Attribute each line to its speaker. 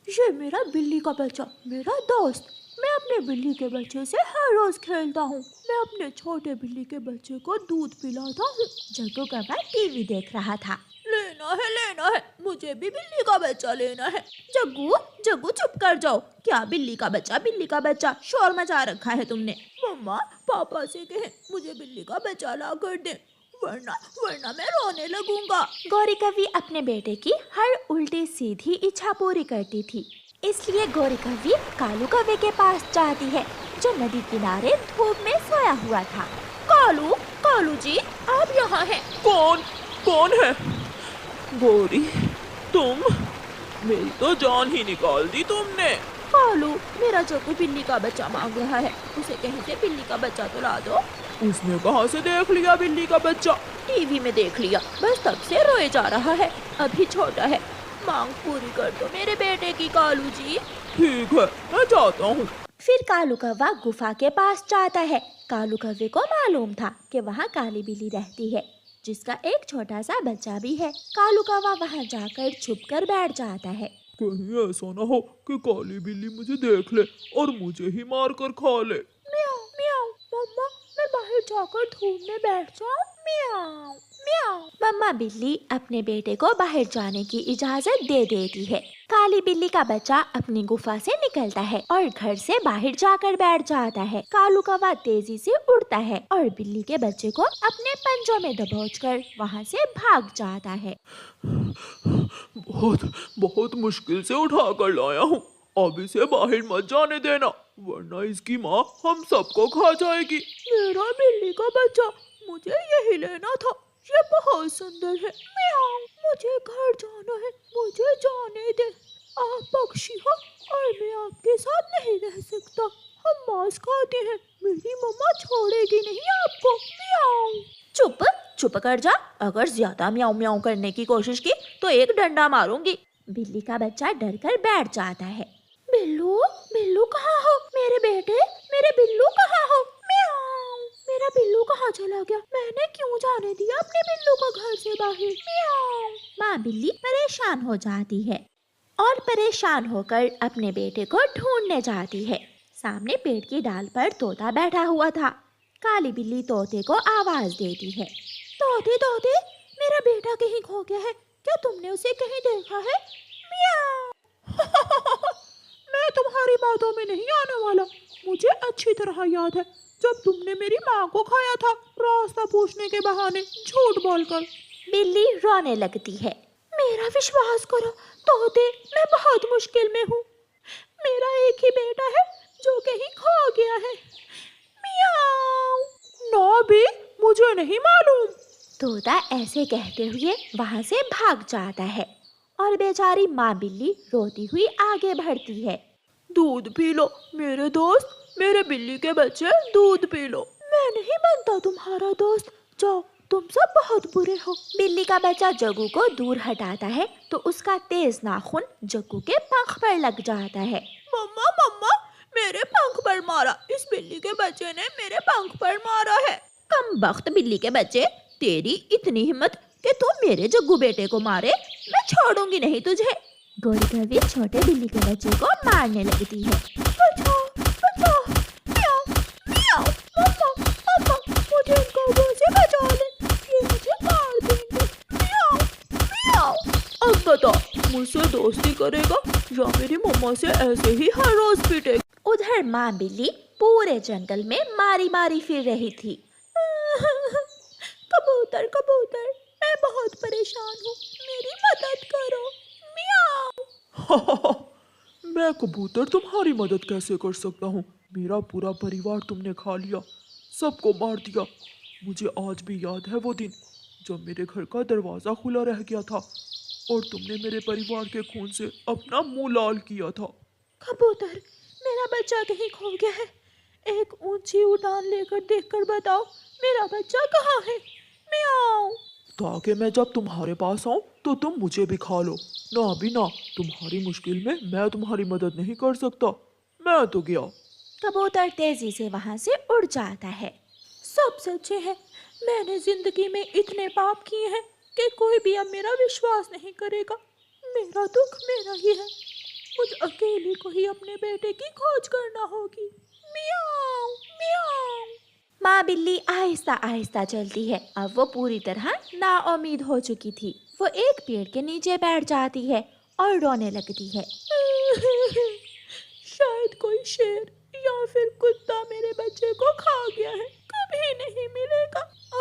Speaker 1: ये मेरा बिल्ली का बच्चा, मेरा दोस्त। मैं अपने बिल्ली के बच्चे से हर रोज खेलता हूँ। मैं अपने छोटे बिल्ली के बच्चे को दूध पिलाता हूँ।
Speaker 2: जग्गू कौवा टीवी देख रहा था।
Speaker 1: लेना है, मुझे भी बिल्ली का बच्चा लेना है। जग्गू, जग्गू चुप कर जाओ। क्या बिल्ली का बच्चा, शोर मचा रखा है तुमने। मम्मा, पापा से कहें मुझे बिल्ली का बच्चा ला कर दे, वरना वरना मैं रोने लगूंगा।
Speaker 2: गौरी कौवी अपने बेटे की हर उल्टी सीधी इच्छा पूरी करती थी। इसलिए गौरी कौवी कालू कौवे के पास जाती है, जो नदी किनारे धूप में सोया हुआ था।
Speaker 1: कालू, कालू जी, आप यहाँ हैं।
Speaker 3: कौन कौन है? गौरी, तुम? मेरी तो जान ही निकाल दी तुमने।
Speaker 1: कालू, मेरा जग्गू बिल्ली का बच्चा मांग रहा है, उसे कहीं से बिल्ली का बच्चा तो ला दो।
Speaker 3: उसने कहाँ से देख लिया बिल्ली का बच्चा?
Speaker 1: टीवी में देख लिया, बस तब से रोए जा रहा है। अभी छोटा है, मांग पूरी कर दो मेरे बेटे की कालू जी।
Speaker 3: ठीक है, मैं जाता हूँ।
Speaker 2: फिर कालू कौवा गुफा के पास जाता है। कालू कौवे को मालूम था कि वहाँ काली बिल्ली रहती है, जिसका एक छोटा सा बच्चा भी है। कालू कौवा वहाँ जाकर छुपकर बैठ जाता है।
Speaker 3: कहीं ऐसा ना हो कि काली बिल्ली मुझे देख ले और मुझे ही मार कर खा ले।
Speaker 1: म्याऊ म्याऊ, मम्मा, मैं बाहर जाकर धूप में बैठ जाऊं। म्याऊ म्याऊ।
Speaker 2: मम्मा बिल्ली अपने बेटे को बाहर जाने की इजाजत दे देती है। काली बिल्ली का बच्चा अपनी गुफा से निकलता है और घर से बाहर जाकर बैठ जाता है। कालू कौवा तेजी से उड़ता है और बिल्ली के बच्चे को अपने पंजों में दबोचकर वहाँ से भाग जाता है।
Speaker 3: बहुत बहुत मुश्किल से उठा कर लाया हूँ। अब इसे बाहर मत जाने देना, वरना इसकी माँ हम सबको खा जाएगी।
Speaker 1: मेरा बिल्ली का बच्चा, मुझे यही लेना था। ये बहुत सुंदर है। म्याऊ, मुझे घर जाना है, मुझे जाने दे। आप पक्षी हो और मैं आपके साथ नहीं रह सकता। हम मांस खाते हैं, मेरी मम्मा छोड़ेगी नहीं आपको। म्याऊ।
Speaker 2: चुप चुप कर जा। अगर ज्यादा म्याऊं म्याऊं करने की कोशिश की तो एक डंडा मारूंगी। बिल्ली का बच्चा डरकर बैठ जाता है।
Speaker 1: बिल्लू, बिल्लू कहाँ हो? मेरे बेटे, मेरे बिल्लू कहाँ हो? म्याऊ। मेरा बिल्लू कहाँ चला गया? मैंने क्यों जाने दिया अपने बिल्लू को घर से बाहर? म्याऊ।
Speaker 2: माँ बिल्ली परेशान हो जाती है और परेशान होकर अपने बेटे को ढूंढने जाती है। सामने पेड़ की डाल पर तोता बैठा हुआ था। काली बिल्ली तोते को आवाज देती है।
Speaker 1: तोते तोते, मेरा बेटा कहीं खो गया है, क्या तुमने उसे कहीं देखा है? म्याऊ। मैं तुम्हारी बातों में नहीं आने वाला। मुझे अच्छी तरह याद है जब तुमने मेरी माँ को खाया था, रास्ता पूछने के बहाने झूठ बोलकर।
Speaker 2: बिल्ली रोने लगती है।
Speaker 1: मेरा विश्वास करो तोते, मैं बहुत मुश्किल में हूँ। मेरा एक ही बेटा है जो कहीं खो गया है। म्याऊ। ना भी, मुझे नहीं मालूम।
Speaker 2: तोता ऐसे कहते हुए वहाँ से भाग जाता है और बेचारी माँ बिल्ली रोती हुई आगे बढ़ती है।
Speaker 1: दूध पी लो मेरे दोस्त, मेरे बिल्ली के बच्चे, दूध पी लो। मैं नहीं बनता तुम्हारा दोस्त, जाओ, तुम सब बहुत बुरे हो।
Speaker 2: बिल्ली का बच्चा जग्गू को दूर हटाता है तो उसका तेज नाखून जग्गू के पंख पर लग जाता है।
Speaker 1: मम्मा मम्मा, मेरे पंख पर मारा, इस बिल्ली के बच्चे ने मेरे पंख पर मारा है।
Speaker 2: कमबख्त बिल्ली के बच्चे, तेरी इतनी हिम्मत कि तू मेरे जग्गू बेटे को मारे? मैं छोड़ूंगी नहीं तुझे। गौरी कौवी छोटे बिल्ली के बच्चे को मारने लगती है।
Speaker 1: बचाओ, बचाओ। म्याऊ, म्याऊ। मम्मा, मम्मा, मुझे इन कौवों से बचा ले, ये मुझे मार देंगे। म्याऊ, म्याऊ। अब बता, मुझसे दोस्ती करेगा या मेरी मम्मा से ऐसे ही हर रोज पीटेगा?
Speaker 2: उधर माँ बिल्ली पूरे जंगल में मारी मारी फिर रही थी।
Speaker 1: कबूतर कबूतर, मैं बहुत परेशान हूँ, मेरी मदद करो। म्याऊ।
Speaker 3: मैं कबूतर तुम्हारी मदद कैसे कर सकता हूँ? मेरा पूरा परिवार तुमने खा लिया, सबको मार दिया। मुझे आज भी याद है वो दिन जब मेरे घर का दरवाजा खुला रह गया था और तुमने मेरे परिवार के खून से अपना मुंह लाल किया था।
Speaker 1: कबूतर, मेरा बच्चा कहीं खो गया है। एक ऊंची उड़ान लेकर देखकर बताओ, मेरा बच्चा कहाँ है? म्याऊ।
Speaker 3: ताकि मैं जब तुम्हारे पास आऊं तो तुम मुझे भी खा लो। ना भी ना, तुम्हारी मुश्किल में मैं तुम्हारी मदद नहीं कर सकता। मैं तो गया।
Speaker 2: कबूतर तेजी से वहाँ से उड़ जाता है।
Speaker 1: सब सच्चे हैं, मैंने जिंदगी में इतने पाप किए हैं कि कोई भी अब मेरा विश्वास नहीं करेगा। मेरा दुख मेरा ही है। मुझे अकेले को ही अपने बेटे की खोज करना होगी। मियाओ मियाओ।
Speaker 2: माँ बिल्ली आहिस्ता आहिस्ता चलती है। अब वो पूरी तरह नाउम्मीद हो चुकी थी। वो एक पेड़ के नीचे बैठ जाती है और रोने लगती है।
Speaker 1: शायद कोई शेर या फिर कुत्ता मेरे बच्चे को खा गया है, कभी नहीं मिलेगा।